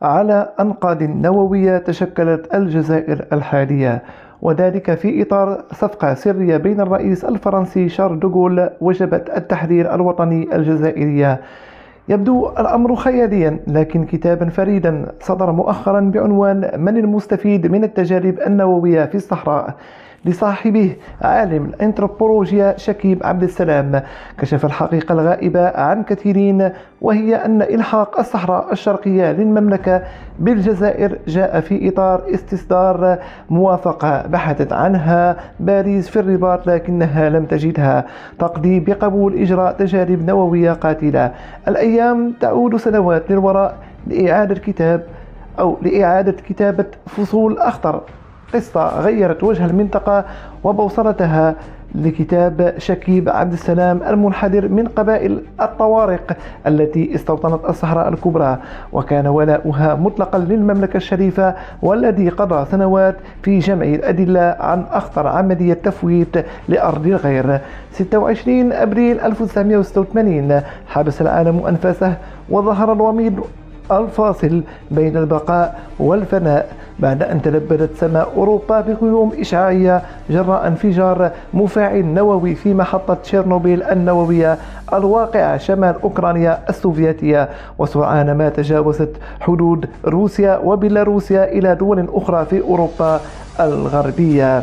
على أنقاض نووية تشكلت الجزائر الحالية، وذلك في إطار صفقة سرية بين الرئيس الفرنسي شارل دوغول وجبهة التحرير الوطني الجزائرية. يبدو الأمر خياليا، لكن كتابا فريدا صدر مؤخرا بعنوان "من المستفيد من التجارب النووية في الصحراء" لصاحبه عالم الأنثروبولوجيا شكيب عبد السلام كشف الحقيقة الغائبة عن كثيرين، وهي أن إلحاق الصحراء الشرقية للمملكة بالجزائر جاء في إطار استصدار موافقة بحثت عنها باريس في الرباط لكنها لم تجدها تقضي بقبول إجراء تجارب نووية قاتلة. الأيام تعود سنوات للوراء لإعادة كتابة فصول أخطر، قصة غيرت وجه المنطقة وبوصلتها لكتاب شكيب عبد السلام المنحدر من قبائل الطوارق التي استوطنت الصحراء الكبرى، وكان ولاؤها مطلقا للمملكة الشريفة، والذي قضى سنوات في جمع الأدلة عن أخطر عملية تفويت لأرض الغير. 26 أبريل 1986 حبس العالم أنفاسه، وظهر الوميض الفاصل بين البقاء والفناء بعد أن تلبدت سماء أوروبا بغيوم إشعاعية جراء انفجار مفاعل نووي في محطة تشيرنوبيل النووية الواقعة شمال أوكرانيا السوفيتية، وسرعان ما تجاوزت حدود روسيا وبيلاروسيا إلى دول أخرى في أوروبا الغربية.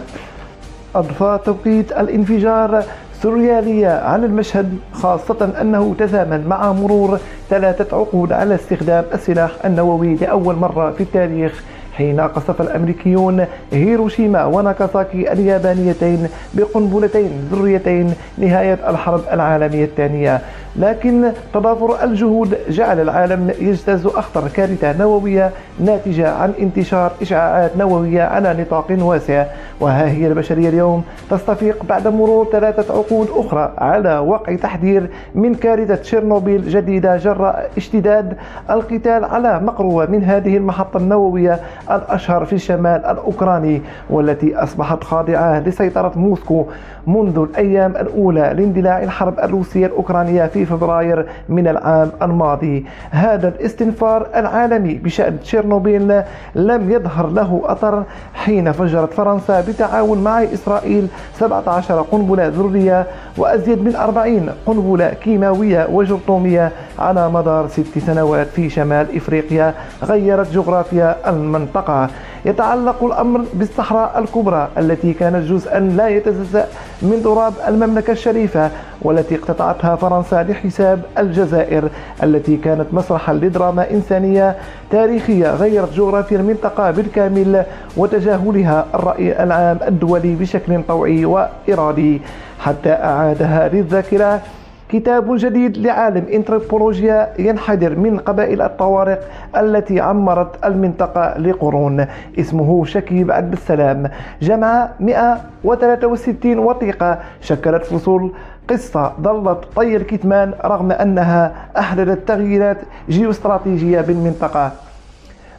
أضفى توقيت الانفجار سوريالية على المشهد، خاصة أنه تزامن مع مرور 3 عقود على استخدام السلاح النووي لأول مرة في التاريخ، حين قصف الأمريكيون هيروشيما وناكاساكي اليابانيتين بقنبلتين ذريتين نهاية الحرب العالمية الثانية. لكن تضافر الجهود جعل العالم يجتاز أخطر كارثة نووية ناتجة عن انتشار إشعاعات نووية على نطاق واسع، وها هي البشرية اليوم تصطفيق بعد مرور 3 عقود أخرى على وقع تحذير من كارثة تشيرنوبيل جديدة جراء اشتداد القتال على مقروة من هذه المحطة النووية الأشهر في الشمال الأوكراني، والتي أصبحت خاضعة لسيطرة موسكو منذ الأيام الأولى لاندلاع الحرب الروسية الأوكرانية في فبراير من العام الماضي. هذا الاستنفار العالمي بشأن تشيرنوبيل لم يظهر له أثر حين فجرت فرنسا بالتعاون مع إسرائيل 17 قنبلة ذرية وأزيد من 40 قنبلة كيماوية وجرثومية على مدار 6 سنوات في شمال إفريقيا غيرت جغرافيا المنطقة. يتعلق الأمر بالصحراء الكبرى التي كانت جزءا لا يتجزأ من تراب المملكة الشريفة، والتي اقتطعتها فرنسا لحساب الجزائر التي كانت مسرحا لدراما إنسانية تاريخية غيرت جغرافيا المنطقة بالكامل، وتجاهلها الرأي العام الدولي بشكل طوعي وإرادي حتى أعادها للذاكرة. كتاب جديد لعالم انثروبولوجيا ينحدر من قبائل الطوارق التي عمرت المنطقة لقرون، اسمه شكيب عبد السلام، جمع 163 وثيقة شكلت فصول قصة ظلت طي الكتمان رغم أنها أحدثت تغييرات جيوستراتيجية بالمنطقة.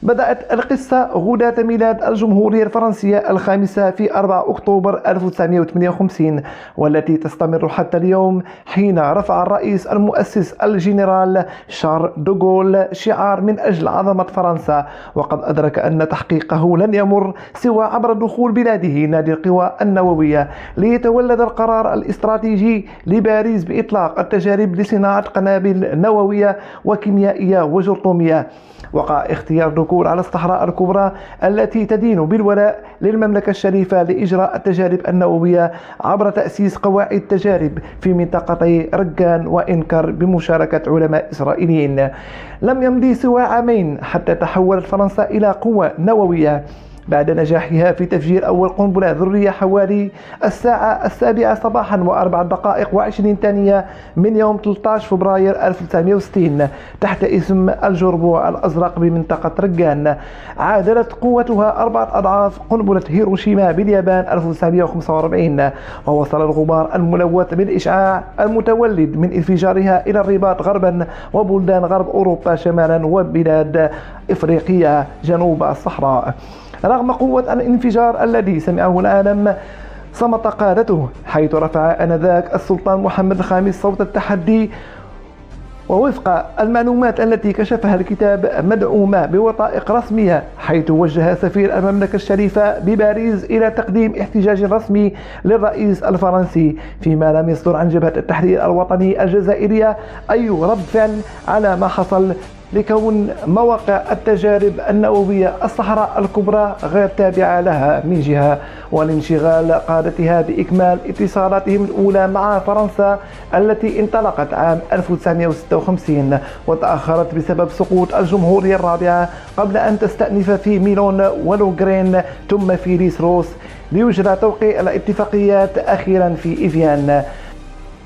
بدأت القصة غداة ميلاد الجمهورية الفرنسية الخامسة في 4 أكتوبر 1958، والتي تستمر حتى اليوم، حين رفع الرئيس المؤسس الجنرال شارل دوغول شعار "من أجل عظمة فرنسا"، وقد أدرك أن تحقيقه لن يمر سوى عبر دخول بلاده نادي القوى النووية، ليتولد القرار الاستراتيجي لباريس بإطلاق التجارب لصناعة قنابل نووية وكيميائية وجرثومية. وقع اختيار دوغول على الصحراء الكبرى التي تدين بالولاء للمملكة الشريفة لإجراء التجارب النووية عبر تأسيس قواعد تجارب في منطقتي ركان وإنكر بمشاركة علماء إسرائيليين. لم يمضي سوى عامين حتى تحولت فرنسا إلى قوة نووية بعد نجاحها في تفجير أول قنبلة ذرية حوالي الساعة 7 صباحا و4 دقائق و20 ثانية من يوم 13 فبراير 1960 تحت اسم الجربوع الأزرق بمنطقة ركان. عادلت قوتها 4 أضعاف قنبلة هيروشيما باليابان 1945، ووصل الغبار الملوث بالإشعاع المتولد من انفجارها إلى الرباط غربا وبلدان غرب أوروبا شمالا وبلاد إفريقيا جنوب الصحراء. رغم قوة الانفجار الذي سمعه العالم، صمت قادته، حيث رفع آنذاك السلطان محمد الخامس صوت التحدي ووفق المعلومات التي كشفها الكتاب مدعومة بوثائق رسمية، حيث وجه سفير المملكة الشريفة بباريس إلى تقديم احتجاج رسمي للرئيس الفرنسي فيما لم يصدر عن جبهة التحرير الوطني الجزائرية أي رد فعل على ما حصل، لكون مواقع التجارب النووية الصحراء الكبرى غير تابعة لها من جهة، ولانشغال قادتها بإكمال اتصالاتهم الأولى مع فرنسا التي انطلقت عام 1956 وتأخرت بسبب سقوط الجمهورية الرابعة قبل أن تستأنف في ميلون ولوغرين ثم في ليسروس، ليجرى توقيع الاتفاقيات أخيرا في إيفيان.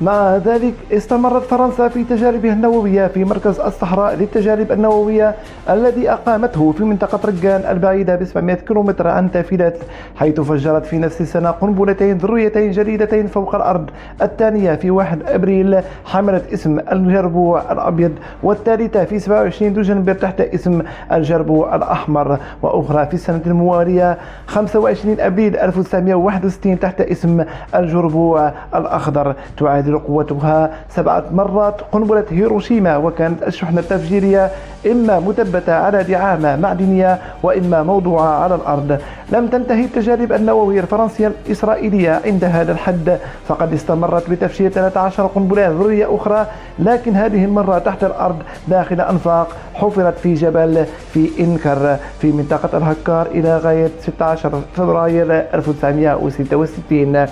مع ذلك استمرت فرنسا في تجاربها النووية في مركز الصحراء للتجارب النووية الذي أقامته في منطقة رقان البعيدة ب 700 كيلومتر عن تافيلات، حيث فجرت في نفس السنة قنبلتين ذريتين جديدتين فوق الأرض، الثانية في 1 أبريل حملت اسم الجربوع الأبيض، والثالثة في 27 دجنبر تحت اسم الجربوع الأحمر، وأخرى في السنة الموالية 25 أبريل 1961 تحت اسم الجربوع الأخضر. تعادل قوتها 7 مرات قنبلة هيروشيما، وكانت الشحنة التفجيرية إما مثبتة على دعامة معدنية وإما موضوعة على الأرض. لم تنتهي التجارب النووية الفرنسية الإسرائيلية عند هذا الحد، فقد استمرت بتفجير 13 قنبلة ذرية أخرى، لكن هذه المرة تحت الأرض داخل أنفاق حفرت في جبل في إنكر في منطقة الهكار إلى غاية 16 فبراير 1966.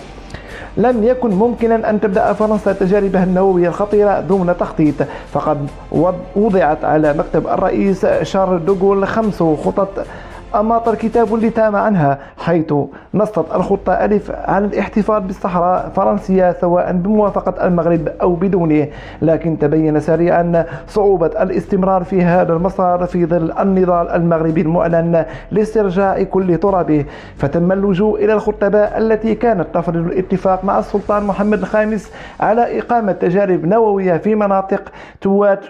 لم يكن ممكنا أن تبدأ فرنسا تجاربها النووية الخطيرة دون تخطيط، فقد وضعت على مكتب الرئيس شارل دوغول 5 خطط أماط الكتاب اللي تام عنها، حيث نصت الخطة ألف على الاحتفاظ بالصحراء الفرنسية سواء بموافقة المغرب أو بدونه، لكن تبين سريعا صعوبة الاستمرار في هذا المسار في ظل النضال المغربي المعلن لاسترجاع كل ترابه، فتم اللجوء إلى الخطباء التي كانت تفرض الاتفاق مع السلطان محمد الخامس على إقامة تجارب نووية في مناطق توات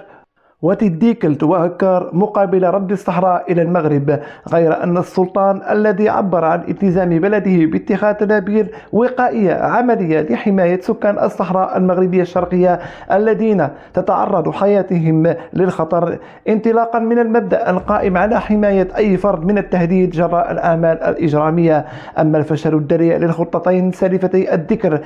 وتديكلت وهكار مقابل رد الصحراء إلى المغرب، غير أن السلطان الذي عبر عن التزام بلده باتخاذ تدابير وقائية عملية لحماية سكان الصحراء المغربية الشرقية الذين تتعرض حياتهم للخطر، انطلاقا من المبدأ القائم على حماية أي فرد من التهديد جراء الأعمال الإجرامية. أما الفشل الذريع للخطتين سالفتي الذكر،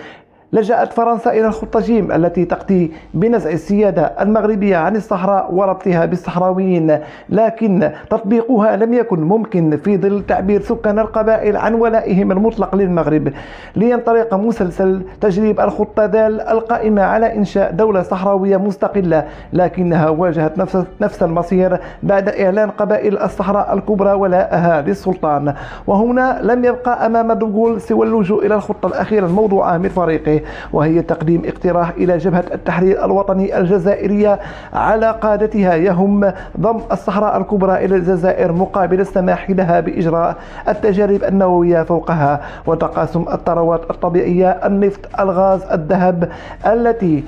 لجأت فرنسا إلى الخطة جيم التي تقضي بنزع السيادة المغربية عن الصحراء وربطها بالصحراويين، لكن تطبيقها لم يكن ممكن في ظل تعبير سكان القبائل عن ولائهم المطلق للمغرب، لينطلق مسلسل تجريب الخطة ذال القائمة على إنشاء دولة صحراوية مستقلة، لكنها واجهت نفس المصير بعد إعلان قبائل الصحراء الكبرى ولاءها للسلطان. وهنا لم يبقى أمام دوغول سوى اللجوء إلى الخطة الأخيرة الموضوعة من فريقه، وهي تقديم اقتراح إلى جبهة التحرير الوطني الجزائرية على قادتها يهم ضم الصحراء الكبرى إلى الجزائر مقابل السماح لها بإجراء التجارب النووية فوقها، وتقاسم الثروات الطبيعية النفط الغاز الذهب التي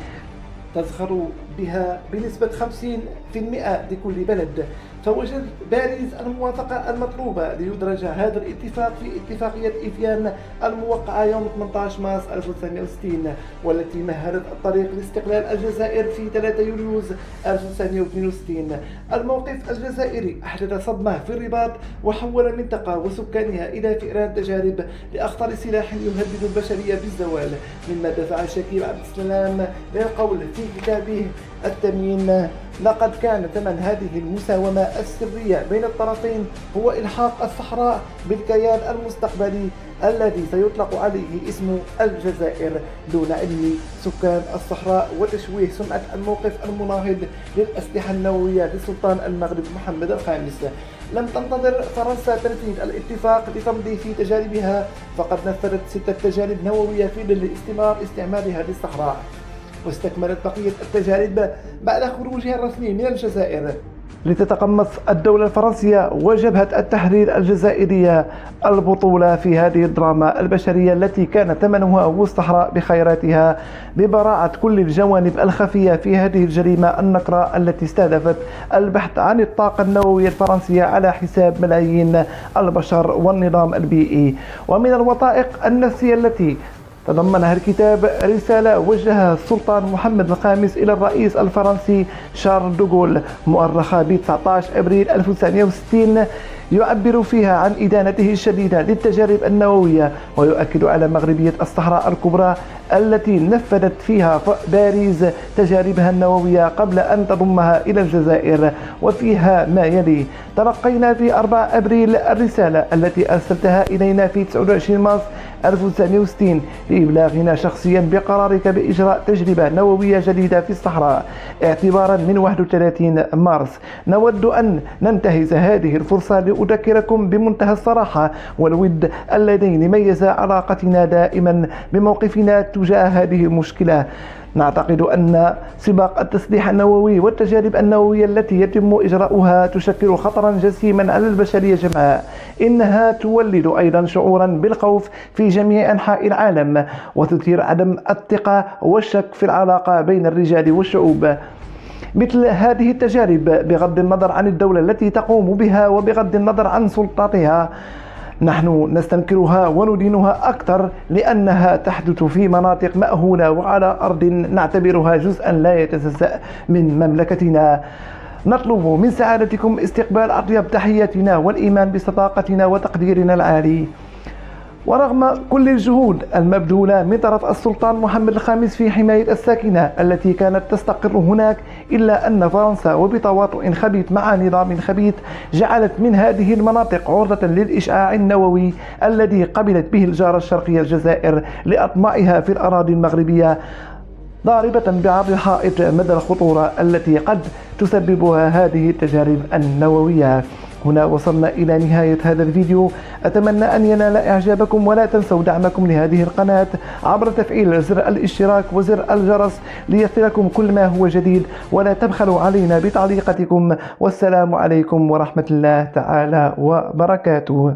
تزخر بها بنسبة 50% لكل بلد. فوجد باريس الموافقة المطلوبة ليدرج هذا الاتفاق في اتفاقية إيفيان الموقعة يوم 18 مارس 1960، والتي مهدت الطريق لاستقلال الجزائر في 3 يوليو 1962. الموقف الجزائري أحدث صدمة في الرباط وحول المنطقة وسكانها إلى فئران تجارب لأخطر سلاح يهدد البشرية بالزوال، مما دفع شكيب عبد السلام للقول في كتابه الثمين: لقد كان ثمن هذه المساومة السرية بين الطرفين هو إلحاق الصحراء بالكيان المستقبلي الذي سيطلق عليه اسم الجزائر دون علم سكان الصحراء، وتشويه سمعة الموقف المناهض للأسلحة النووية لسلطان المغرب محمد الخامس. لم تنتظر فرنسا تنفيذ الاتفاق لتمضي في تجاربها، فقد نفذت 6 تجارب نووية في ظل استمرار استعمالها للصحراء، واستكملت بقية التجارب بعد خروجها الرسمي من الجزائر، لتتقمص الدولة الفرنسية وجبهة التحرير الجزائرية البطولة في هذه الدراما البشرية التي كان ثمنها هو الصحراء بخيراتها، ببراعة كل الجوانب الخفية في هذه الجريمة النكراء التي استهدفت البحث عن الطاقة النووية الفرنسية على حساب ملايين البشر والنظام البيئي. ومن الوثائق النفسية التي تضمنها الكتاب رسالة وجهها السلطان محمد الخامس إلى الرئيس الفرنسي شارل دوغول، مؤرخة ب 19 أبريل 1960، يعبر فيها عن إدانته الشديدة للتجارب النووية، ويؤكد على مغربية الصحراء الكبرى التي نفذت فيها باريس تجاربها النووية قبل أن تضمها إلى الجزائر. وفيها ما يلي: تلقينا في 4 أبريل الرسالة التي أرسلتها إلينا في 29 مارس 1960 لإبلاغنا شخصيا بقرارك بإجراء تجربة نووية جديدة في الصحراء اعتبارا من 31 مارس. نود أن ننتهز هذه الفرصة لأذكركم بمنتهى الصراحة والود اللذين ميزا علاقتنا دائما بموقفنا تجاه هذه المشكلة. نعتقد أن سباق التسليح النووي والتجارب النووية التي يتم إجراؤها تشكل خطرا جسيما على البشرية جمعاء. إنها تولد أيضا شعورا بالخوف في جميع أنحاء العالم، وتثير عدم الثقة والشك في العلاقة بين الرجال والشعوب. مثل هذه التجارب، بغض النظر عن الدولة التي تقوم بها وبغض النظر عن سلطاتها، نحن نستنكرها وندينها أكثر لأنها تحدث في مناطق مأهولة وعلى أرض نعتبرها جزءا لا يتجزأ من مملكتنا. نطلب من سعادتكم استقبال أطيب تحياتنا والإيمان بصداقتنا وتقديرنا العالي. ورغم كل الجهود المبذولة من طرف السلطان محمد الخامس في حماية الساكنة التي كانت تستقر هناك، إلا أن فرنسا وبتواطؤ خبيث مع نظام خبيث جعلت من هذه المناطق عرضة للإشعاع النووي الذي قبلت به الجارة الشرقية الجزائر لأطماعها في الأراضي المغربية، ضاربة بعرض الحائط مدى الخطورة التي قد تسببها هذه التجارب النووية. هنا وصلنا إلى نهاية هذا الفيديو، أتمنى أن ينال إعجابكم، ولا تنسوا دعمكم لهذه القناة عبر تفعيل زر الاشتراك وزر الجرس ليصلكم كل ما هو جديد، ولا تبخلوا علينا بتعليقاتكم. والسلام عليكم ورحمة الله تعالى وبركاته.